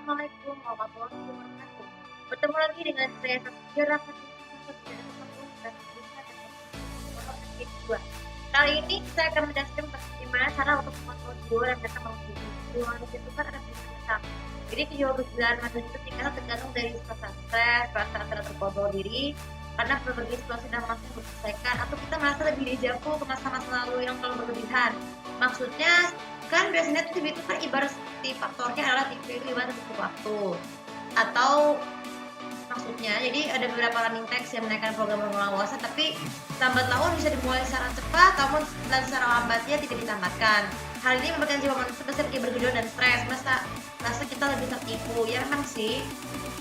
Assalamualaikum warahmatullahi wabarakatuh. Bertemu lagi dengan saya Safira Kali ini saya akan menjelaskan bagaimana cara untuk mengontrol jiwa dan data manusia. Jiwa manusia itu kan ada macam. Jadi kejiwaan manusia itu tergantung dari stres, perasaan tidak terkontrol diri, karena berbagai situasi dan masalah yang diselesaikan, atau kita merasa lebih dejavu ke masa-masa lalu yang terlalu berlebihan. Maksudnya kan biasanya itu kan ibarat seperti faktornya adalah TV itu ibarat seperti waktu, atau maksudnya jadi ada beberapa running text yang menaikkan program pengawasan, tapi lambat laun bisa dimulai secara cepat namun secara lambatnya tidak ditamatkan. Hal ini memberikan jiwa manusia besar bergejolak dan stres, merasa kita lebih tertipu. Ya memang sih,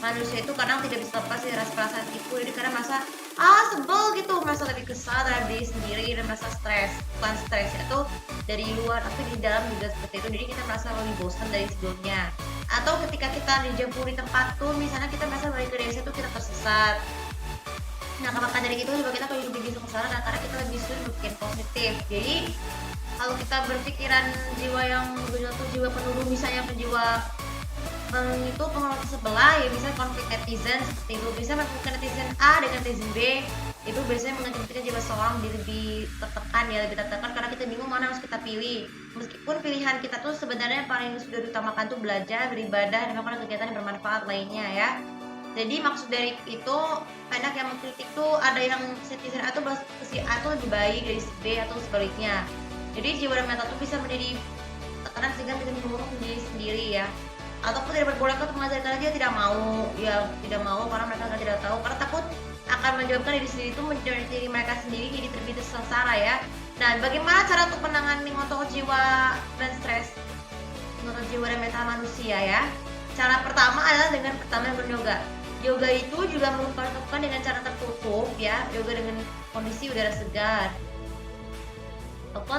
manusia itu kadang tidak bisa lepas dari rasa perasaan tipu, jadi kadang merasa sebel gitu, merasa lebih kesal terhadap diri sendiri dan merasa stres. Bukan stres itu dari luar, tapi di dalam juga seperti itu, jadi kita merasa lebih bosan dari sebelumnya. Atau ketika kita dijemput di tempat tuh, misalnya kita merasa balik ke desa tuh kita tersesat. Nah, maka dari itu juga kita perlu lebih bisa kesana karena kita lebih sulit berpikir positif. Jadi kalau kita berpikiran jiwa yang tuh jiwa penurut, misalnya jiwa itu pengelola sebelah, ya bisa konflik netizen seperti itu, bisa konflik netizen A dengan netizen B, itu biasanya mengakibatkan jiwa seorang lebih tertekan karena kita bingung mana harus kita pilih. Meskipun pilihan kita tuh sebenarnya paling sudah diutamakan tuh belajar, beribadah, dan melakukan kegiatan yang bermanfaat lainnya ya. Jadi maksud dari itu, banyak yang mengkritik tuh ada yang netizen A tuh si A tuh lebih baik dari si B atau sebaliknya. Jadi jiwa dan mental tuh bisa menjadi tekanan sehingga bisa mengurung diri sendiri ya, ataupun tidak berbolehkan untuk mengajar karena dia tidak mau karena mereka tidak tahu, karena takut akan menjawabkan diri sendiri itu menjadi diri mereka sendiri jadi terbitu sengsara ya. Nah, bagaimana cara untuk menangani mengontrol jiwa dan stres, mengontrol jiwa dan mental manusia ya? Cara pertama adalah dengan beryoga. Yoga itu juga merupakan dengan cara tertutup ya, yoga dengan kondisi udara segar.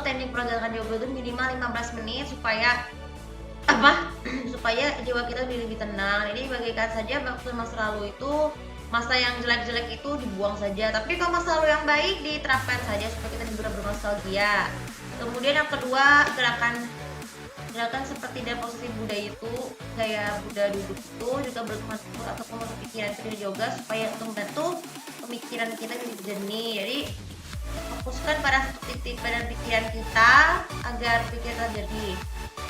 Teknik pergerakan yoga itu minimal 15 menit supaya supaya jiwa kita lebih tenang. Jadi bagaikan saja waktu masa lalu itu, masa yang jelek-jelek itu dibuang saja, tapi kalau masa lalu yang baik diterapkan saja supaya kita juga bernostalgia. Kemudian yang kedua, gerakan seperti dalam posisi Buddha itu, gaya Buddha duduk itu juga bermanfaat atau membantu pikiran kita yoga supaya untuk membantu pemikiran kita lebih jernih. Jadi fokuskan pada titik pada pikiran kita agar pikiran jernih.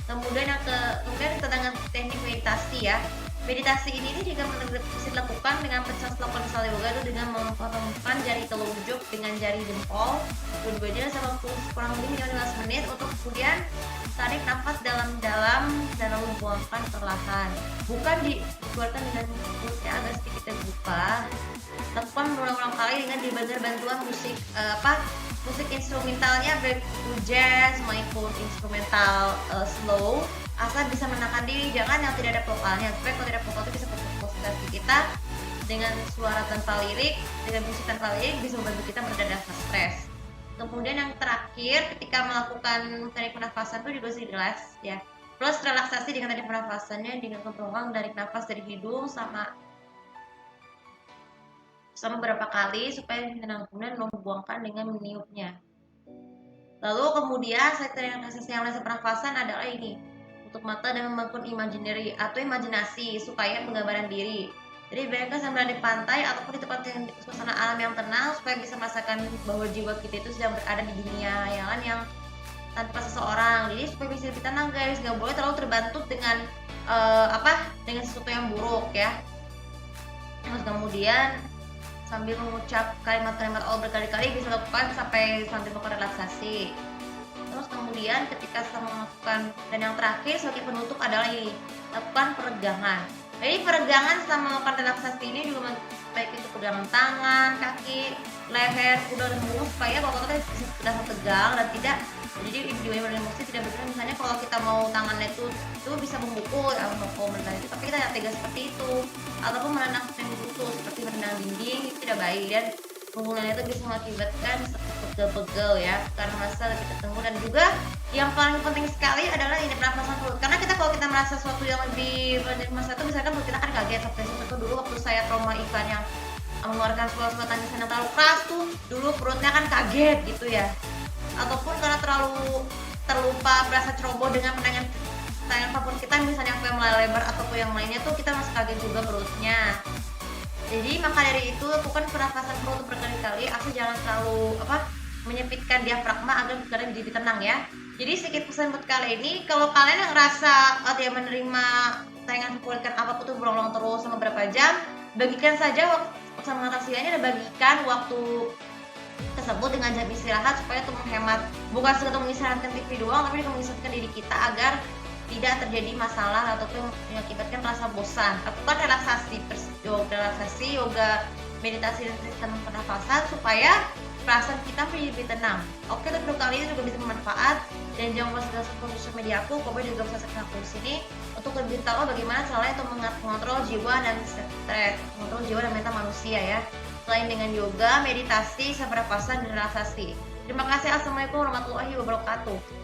Kemudian kita dengan teknik meditasi ya. Meditasi ini juga bisa dilakukan dengan melakukan misalnya yoga itu dengan mempertemukan jari telunjuk dengan jari jempol dua-duanya selama kurang lebih 15 menit, untuk kemudian tarik nafas dalam-dalam dan lalu buangkan perlahan. Bukan dikeluarkan dengan mulutnya agak sedikit terbuka. Lakukan berulang-ulang kali dengan dibantu bantuan musik musik instrumentalnya baik itu jazz maupun instrumental slow, asal bisa menekan diri, jangan yang tidak ada vokalnya, supaya kalau tidak ada vokal itu bisa konsentrasi kita dengan suara tanpa lirik, dengan musik tanpa lirik bisa membantu kita meredakan stres. Kemudian yang terakhir, ketika melakukan teknik pernafasan itu juga harus relax ya, plus relaksasi dengan teknik pernafasannya dengan memperlukan tarik nafas dari hidung sama beberapa kali supaya tenang, kemudian membuangkan dengan meniupnya. Lalu kemudian yang lain pernafasan adalah ini untuk mata dan membangun imaginary atau imajinasi supaya penggambaran diri. Jadi bayangkan sambil di pantai ataupun di tempat yang suasana alam yang tenang supaya bisa merasakan bahwa jiwa kita itu sedang berada di dunia hayalan yang tanpa seseorang. Jadi supaya bisa lebih tenang guys, nggak boleh terlalu terbantu dengan dengan sesuatu yang buruk ya. Terus kemudian sambil mengucap kalimat-kalimat Allah berkali-kali bisa lakukan sampai melakukan relaksasi. Terus kemudian ketika setelah melakukan, dan yang terakhir sebagai penutup adalah ini, lakukan peregangan. Jadi peregangan setelah melakukan relaksasi ini juga baik itu pegangan tangan, kaki, leher, kuda dan mulut supaya kalau kita sudah tegang dan tidak jadi jiwa yang emosi tidak bergerak. Misalnya kalau kita mau tangannya itu bisa memukul atau itu, tapi kita tidak tega seperti itu, ataupun menendang butuh seperti menendang dinding itu tidak baik, dan penggunaannya itu bisa mengakibatkan pegel-pegel ya karena merasa lebih ketemu. Dan juga yang paling penting sekali adalah ini pernafasan perut, karena kalau kita merasa sesuatu yang lebih masa itu misalkan perut kita kan kaget. Seperti itu dulu waktu saya trauma iklan yang mengeluarkan suara tangisan yang terlalu keras tuh, dulu perutnya kan kaget gitu ya, ataupun karena terlupa berasa ceroboh dengan menangan selain apapun kita misalnya yang melalui lebar ataupun yang lainnya tuh kita masih kaget juga perutnya. Jadi maka dari itu lakukan pernafasan perut berkali-kali, asal jangan terlalu menyempitkan diafragma agar pikiran jadi tenang ya. Jadi sedikit pesan buat kalian ini, kalau kalian yang ngerasa tidak menerima tayangan pulihkan apapun tuh berulang terus selama berapa jam, bagikan saja waktu sama mengatasinya dan bagikan waktu tersebut dengan jam istirahat supaya untuk menghemat, bukan sekedar mengistirahatkan TV doang, tapi juga mengistirahatkan diri kita agar tidak terjadi masalah ataupun mengakibatkan rasa bosan. Lakukan relaksasi, yoga, meditasi dan sistem pernafasan supaya perasaan kita menjadi lebih tenang. Oke, untuk kali ini juga bisa bermanfaat dan jangan lupa subscribe sosial media aku, kemudian juga bisa subscribe aku di sini untuk lebih tahu bagaimana caranya untuk mengontrol jiwa dan stres, mengontrol jiwa dan mental manusia ya. Selain dengan yoga, meditasi, pernafasan dan relaksasi. Terima kasih. Assalamualaikum warahmatullahi wabarakatuh.